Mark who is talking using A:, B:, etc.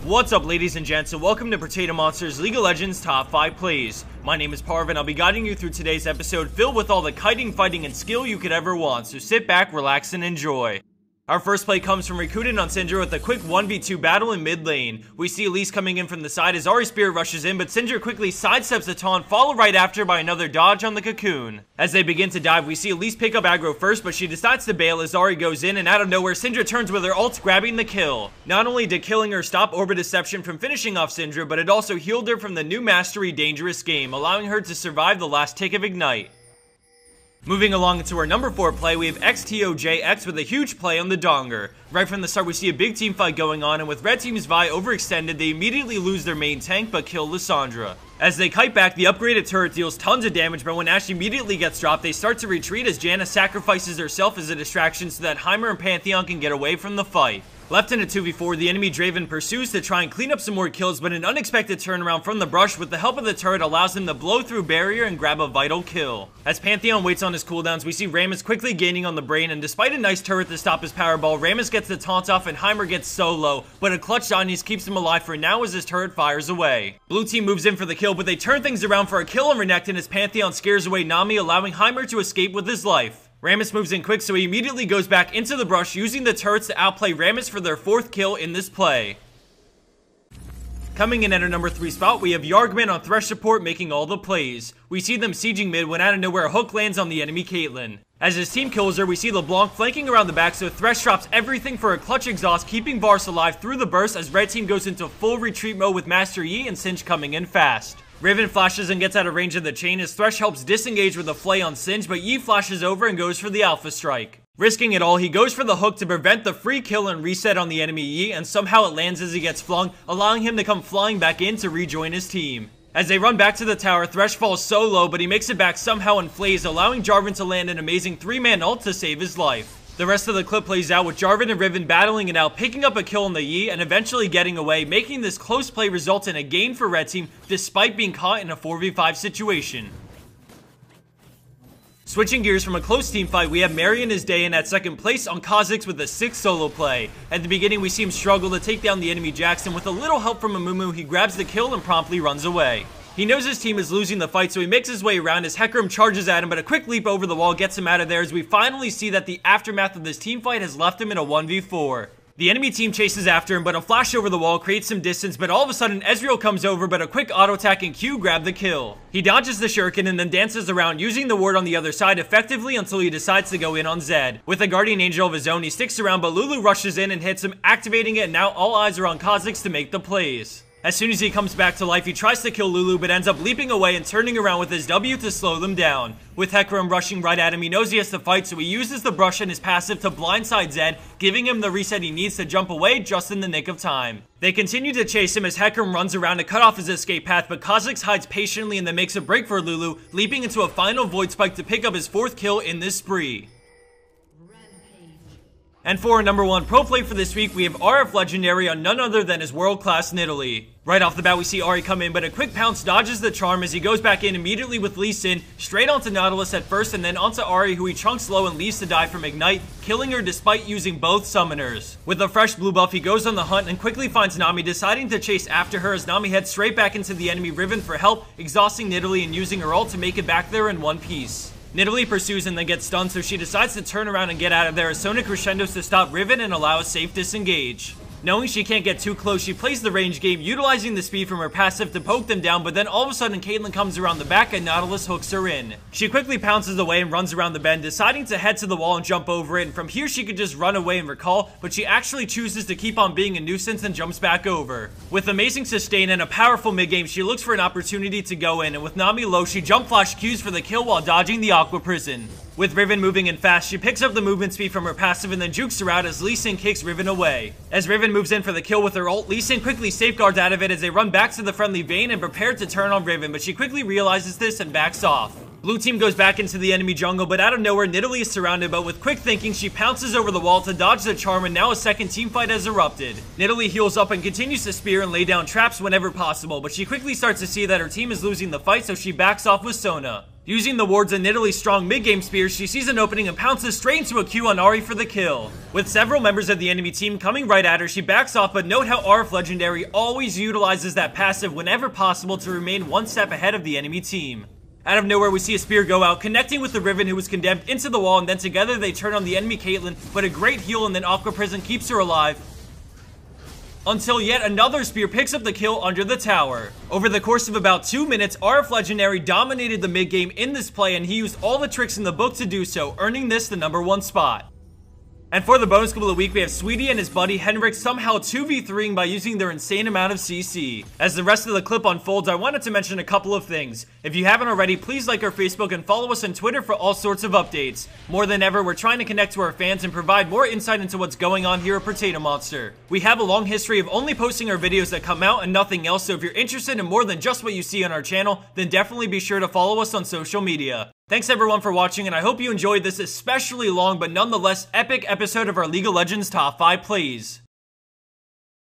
A: What's up, ladies and gents, and welcome to Potato Monster's League of Legends Top 5 Plays. My name is Parv, and I'll be guiding you through today's episode filled with all the kiting, fighting, and skill you could ever want, so sit back, relax, and enjoy. Our first play comes from Rikuden on Syndra with a quick 1v2 battle in mid lane. We see Elise coming in from the side as Ahri Spirit rushes in, but Syndra quickly sidesteps the taunt, followed right after by another dodge on the cocoon. As they begin to dive, we see Elise pick up aggro first, but she decides to bail as Ahri goes in, and out of nowhere, Syndra turns with her ult, grabbing the kill. Not only did killing her stop Orbit Deception from finishing off Syndra, but it also healed her from the new Mastery Dangerous game, allowing her to survive the last tick of Ignite. Moving along into our number 4 play, we have xTOJX with a huge play on the Donger. Right from the start, we see a big team fight going on, and with red team's Vi overextended, they immediately lose their main tank but kill Lissandra. As they kite back, the upgraded turret deals tons of damage, but when Ashe immediately gets dropped, they start to retreat as Janna sacrifices herself as a distraction so that Heimer and Pantheon can get away from the fight. Left in a 2v4, the enemy Draven pursues to try and clean up some more kills, but an unexpected turnaround from the brush with the help of the turret allows him to blow through barrier and grab a vital kill. As Pantheon waits on his cooldowns, we see Rammus quickly gaining on the Brain, and despite a nice turret to stop his powerball, Rammus gets the taunt off and Heimer gets solo, but a clutch Zhonya's keeps him alive for now as his turret fires away. Blue team moves in for the kill, but they turn things around for a kill on Renekton as Pantheon scares away Nami, allowing Heimer to escape with his life. Rammus moves in quick, so he immediately goes back into the brush, using the turrets to outplay Rammus for their 4th kill in this play. Coming in at our number 3 spot, we have Yargman on Thresh support making all the plays. We see them sieging mid when out of nowhere a hook lands on the enemy Caitlyn. As his team kills her, we see LeBlanc flanking around the back, so Thresh drops everything for a clutch exhaust, keeping Varus alive through the burst as red team goes into full retreat mode with Master Yi and Singe coming in fast. Riven flashes and gets out of range of the chain as Thresh helps disengage with a flay on Singe, but Yi flashes over and goes for the Alpha Strike. Risking it all, he goes for the hook to prevent the free kill and reset on the enemy Yi, and somehow it lands as he gets flung, allowing him to come flying back in to rejoin his team. As they run back to the tower, Thresh falls so low, but he makes it back somehow and flays, allowing Jarvan to land an amazing 3-man ult to save his life. The rest of the clip plays out with Jarvan and Riven battling it out, picking up a kill on the Yi, and eventually getting away, making this close play result in a gain for red team, despite being caught in a 4v5 situation. Switching gears from a close team fight, we have Mary and his day in at 2nd place on Kha'Zix with a 6 solo play. At the beginning, we see him struggle to take down the enemy Jackson. With a little help from Amumu, he grabs the kill and promptly runs away. He knows his team is losing the fight, so he makes his way around as Hecarim charges at him, but a quick leap over the wall gets him out of there as we finally see that the aftermath of this team fight has left him in a 1v4. The enemy team chases after him, but a flash over the wall creates some distance, but all of a sudden Ezreal comes over, but a quick auto attack and Q grab the kill. He dodges the shuriken and then dances around, using the ward on the other side effectively until he decides to go in on Zed. With a guardian angel of his own, he sticks around, but Lulu rushes in and hits him, activating it, and now all eyes are on Kha'Zix to make the plays. As soon as he comes back to life, he tries to kill Lulu, but ends up leaping away and turning around with his W to slow them down. With Hecarim rushing right at him, he knows he has to fight, so he uses the brush and his passive to blindside Zed, giving him the reset he needs to jump away just in the nick of time. They continue to chase him as Hecarim runs around to cut off his escape path, but Kha'Zix hides patiently and then makes a break for Lulu, leaping into a final Void Spike to pick up his 4th kill in this spree. And for our number 1 pro play for this week, we have RF Legendary on none other than his world-class Nidalee. Right off the bat, we see Ahri come in, but a quick pounce dodges the charm as he goes back in immediately with Lee Sin, straight onto Nautilus at first, and then onto Ahri, who he chunks low and leaves to die from Ignite, killing her despite using both summoners. With a fresh blue buff, he goes on the hunt and quickly finds Nami, deciding to chase after her as Nami heads straight back into the enemy Riven for help, exhausting Nidalee and using her ult to make it back there in one piece. Nidalee pursues and then gets stunned, so she decides to turn around and get out of there as Sona crescendos to stop Riven and allow a safe disengage. Knowing she can't get too close, she plays the range game, utilizing the speed from her passive to poke them down, but then all of a sudden Caitlyn comes around the back and Nautilus hooks her in. She quickly pounces away and runs around the bend, deciding to head to the wall and jump over it, and from here she could just run away and recall, but she actually chooses to keep on being a nuisance and jumps back over. With amazing sustain and a powerful mid-game, she looks for an opportunity to go in, and with Nami low, she jump flash Qs for the kill while dodging the Aqua Prison. With Riven moving in fast, she picks up the movement speed from her passive and then jukes her out as Lee Sin kicks Riven away. As Riven moves in for the kill with her ult, Lee Sin quickly safeguards out of it as they run back to the friendly Vayne and prepare to turn on Riven, but she quickly realizes this and backs off. Blue team goes back into the enemy jungle, but out of nowhere, Nidalee is surrounded, but with quick thinking, she pounces over the wall to dodge the charm, and now a second team fight has erupted. Nidalee heals up and continues to spear and lay down traps whenever possible, but she quickly starts to see that her team is losing the fight, so she backs off with Sona. Using the ward's admittedly strong mid-game spears, she sees an opening and pounces straight into a Q on Ahri for the kill. With several members of the enemy team coming right at her, she backs off, but note how Arf Legendary always utilizes that passive whenever possible to remain one step ahead of the enemy team. Out of nowhere, we see a spear go out, connecting with the Riven who was condemned into the wall, and then together they turn on the enemy Caitlyn, but a great heal and then Aqua Prison keeps her alive. Until yet another spear picks up the kill under the tower. Over the course of about 2 minutes, RF Legendary dominated the mid game in this play, and he used all the tricks in the book to do so, earning this the #1 spot. And for the bonus clip of the week, we have Sweetie and his buddy Henrik somehow 2v3ing by using their insane amount of CC. As the rest of the clip unfolds, I wanted to mention a couple of things. If you haven't already, please like our Facebook and follow us on Twitter for all sorts of updates. More than ever, we're trying to connect to our fans and provide more insight into what's going on here at Potato Monster. We have a long history of only posting our videos that come out and nothing else, so if you're interested in more than just what you see on our channel, then definitely be sure to follow us on social media. Thanks everyone for watching, and I hope you enjoyed this especially long but nonetheless epic episode of our League of Legends Top 5 Plays.